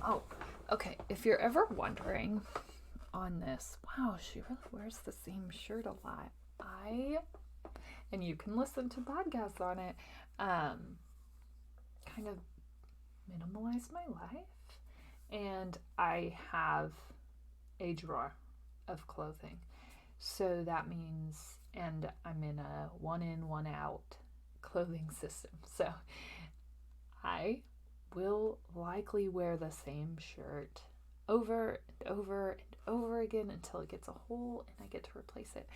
Oh, okay. If you're ever wondering on this, wow, she really wears the same shirt a lot. And you can listen to podcasts on it, kind of minimalize my life. And I have a drawer of clothing. So that means, and I'm in a one in, one out clothing system. So I will likely wear the same shirt over and over and over again until it gets a hole and I get to replace it.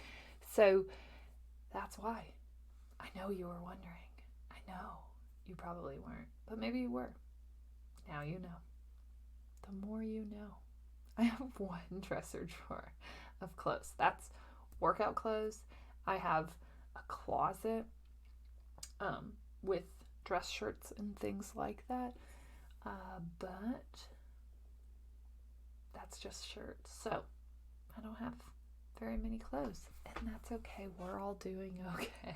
So that's why. I know you were wondering. I know you probably weren't, but maybe you were. Now you know. The more you know. I have one dresser drawer of clothes. That's workout clothes. I have a closet with dress shirts and things like that. But that's just shirts. So I don't have very many clothes. And that's okay. We're all doing okay.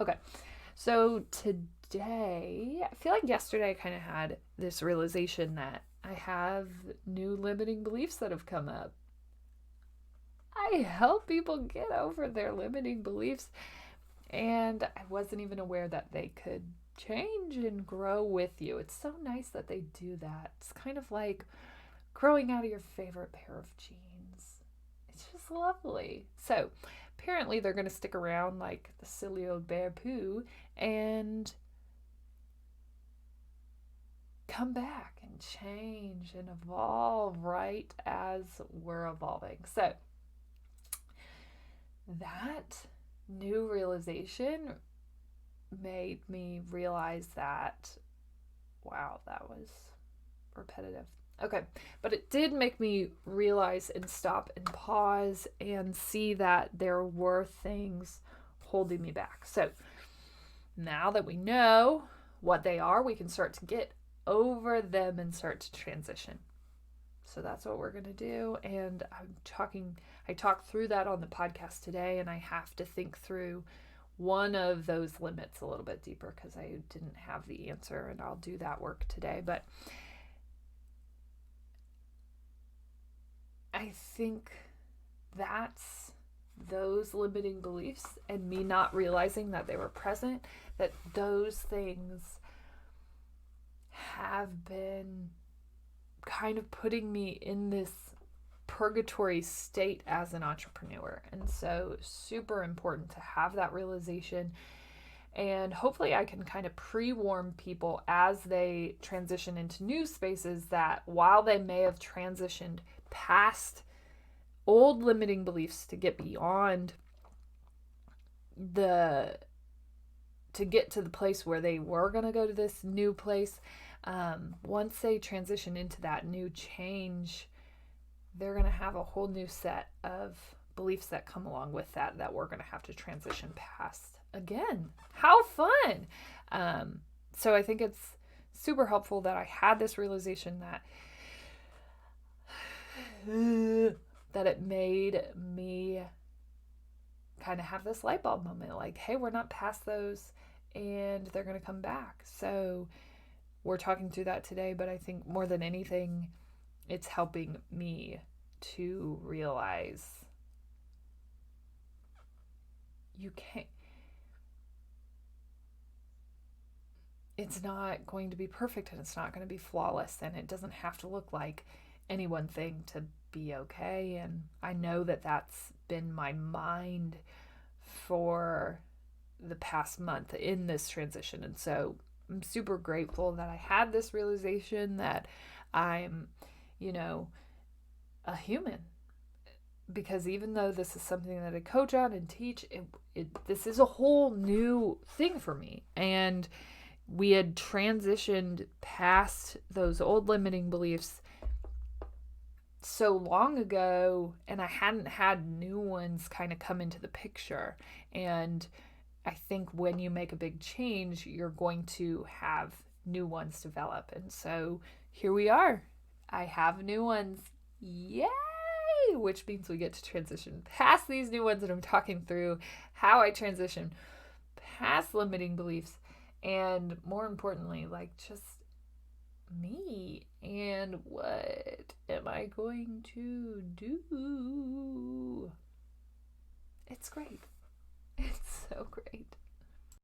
Okay. So today, I feel like yesterday I kind of had this realization that I have new limiting beliefs that have come up. I help people get over their limiting beliefs, and I wasn't even aware that they could change and grow with you. It's so nice that they do that. It's kind of like growing out of your favorite pair of jeans. It's just lovely. So apparently they're going to stick around like the silly old bear poo and come back and change and evolve right as we're evolving. So that new realization made me realize that, wow, that was repetitive. Okay, but it did make me realize and stop and pause and see that there were things holding me back. So now that we know what they are, we can start to get over them and start to transition. So that's what we're going to do. And I talked through that on the podcast today, and I have to think through one of those limits a little bit deeper because I didn't have the answer, and I'll do that work today. But I think that's those limiting beliefs and me not realizing that they were present, that those things have been kind of putting me in this purgatory state as an entrepreneur. And so super important to have that realization. And hopefully I can kind of pre-warn people as they transition into new spaces that while they may have transitioned past old limiting beliefs to get beyond to get to the place where they were going to go to this new place, once they transition into that new change, they're going to have a whole new set of beliefs that come along with that we're going to have to transition past again. How fun! So I think it's super helpful that I had this realization that it made me kind of have this light bulb moment, like, hey, we're not past those and they're going to come back. So we're talking through that today, but I think more than anything, it's helping me to realize you can't, it's not going to be perfect and it's not going to be flawless, and it doesn't have to look like any one thing to be okay. And I know that that's been my mind for the past month in this transition. And so I'm super grateful that I had this realization that I'm, a human. Because even though this is something that I coach on and teach, this is a whole new thing for me. And we had transitioned past those old limiting beliefs so long ago, and I hadn't had new ones kind of come into the picture. And I think when you make a big change, you're going to have new ones develop. And so here we are. I have new ones. Yay! Which means we get to transition past these new ones, and I'm talking through how I transition past limiting beliefs, and more importantly, like just me and what am I going to do? It's great. It's so great.